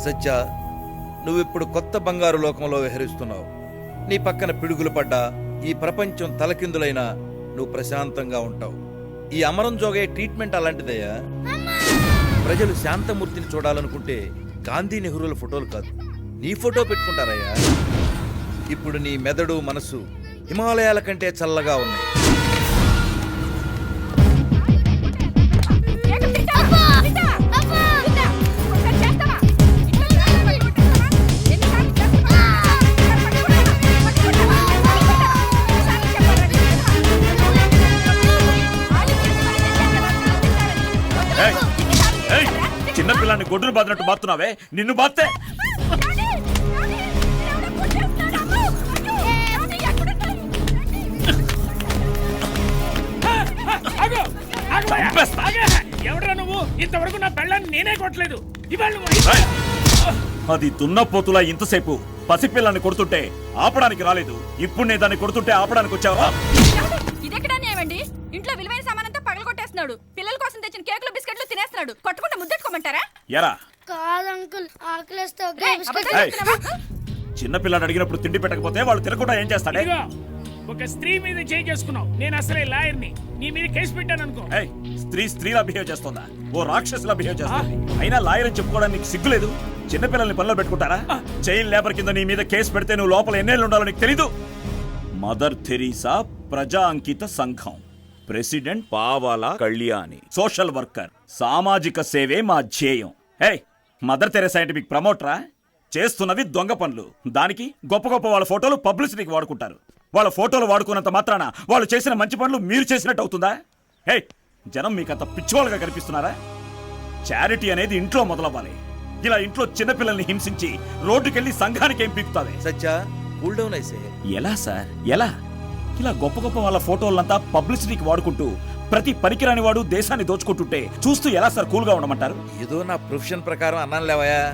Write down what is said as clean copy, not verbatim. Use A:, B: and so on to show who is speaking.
A: సత్య, నువ్విప్పుడు కొత్త బంగారు లోకంలో విహరిస్తున్నావు. నీ పక్కన పిడుగులు పడ్డా, ఈ ప్రపంచం తలకిందులైనా నువ్వు ప్రశాంతంగా ఉంటావు. ఈ అమరం జోగే ట్రీట్మెంట్ అలాంటిదయ్యా. ప్రజలు శాంతమూర్తిని చూడాలనుకుంటే గాంధీ నెహ్రూల ఫోటోలు కాదు, నీ ఫోటో పెట్టుకుంటారయ్యా. ఇప్పుడు నీ మెదడు మనసు హిమాలయాల కంటే చల్లగా ఉన్నాయి.
B: చిన్నపిల్లాన్ని గొడ్డును బాదినట్టు బాతున్నావే, నిన్ను బాస్తే
C: ఎవడ్రా నువ్వు? ఇంతవరకు నా పెళ్ళాన్ని నేనే కొట్టలేదు.
B: అది దున్నపోతులా ఇంతసేపు పసిపిల్లాన్ని కొడుతుంటే ఆపడానికి రాలేదు, ఇప్పుడు నేను దాన్ని కొడుతుంటే ఆపడానికి వచ్చావా?
D: ఇదెక్కడా న్యాయమండి? ఇంట్లో విలువైన సామానంతా పగలగొట్టేస్తున్నాడు. పిల్లల కోసం తెచ్చిన కేకులు బిస్కెట్లు తినేస్తున్నాడు. కొట్టకుండా ముద్దెట్టుకోమంటారా?
B: ఎరా
E: కాదు అంకుల్, ఆకలిస్తే
B: చిన్నపిల్లాడు అడిగినప్పుడు తిండి పెట్టకపోతే వాళ్ళు తినకుండా ఏం చేస్తాడే?
C: ఇదిగో, ఒక స్త్రీ మీద చేయి చేసుకున్నావు. నేను అసలే లాయర్ని, నీ మీద కేసు పెట్టాను అనుకో.
B: స్త్రీలా బిహేవ్ చేస్తుందా? ఓ రాక్షసులా బిహేవ్ చేస్తుంది. అయినా లాయర్ అని చెప్పుకోవడానికి సిగ్గులేదు? చిన్నపిల్లల్ని పనిలో పెట్టుకుంటారా? చైల్డ్ లేబర్ కింద నీ మీద కేసు పెడితే నువ్వు లోపల ఎన్నేళ్ళు ఉండాలో నీకు తెలీదు? మదర్ థెరీసా ప్రజా అంకిత సంఘం ప్రెసిడెంట్ పావాలా కళ్యాణి, సోషల్ వర్కర్, సామాజిక సేవే మా ధ్యేయం. మదర్ తెరేసా అంటే మీకు ప్రమోటరా? చేస్తున్నవి దొంగ పనులు. దానికి గొప్ప గొప్ప వాళ్ళ ఫోటోలు పబ్లిసిటీకి వాడుకుంటారు. వాళ్ళ ఫోటోలు వాడుకున్నంత మాత్రాన వాళ్ళు చేసిన మంచి పనులు మీరు చేసినట్టు అవుతుందా? జనం మీకంత పిచ్చివాళ్ళుగా కనిపిస్తున్నారా? చారిటీ అనేది ఇంట్లో మొదలవ్వాలి. ఇలా ఇంట్లో చిన్నపిల్లల్ని హింసించి రోడ్డుకెళ్లి సంఘానికి ఏం పీకుతావే?
A: సత్య, కూల్ డౌన్ అయితే.
B: ఎలా సార్, ఎలా? ఇలా గొప్ప గొప్ప వాళ్ళ ఫోటోలంతా పబ్లిసిటీకి వాడుకుంటూ ప్రతి పనికిరాని వాడు దేశాన్ని దోచుకుంటుంటే చూస్తూ ఎలా సార్ కూల్ గా ఉండమంటారు?
A: ఏదో నా ప్రొఫెషన్ ప్రకారం అన్నాను లేవయా.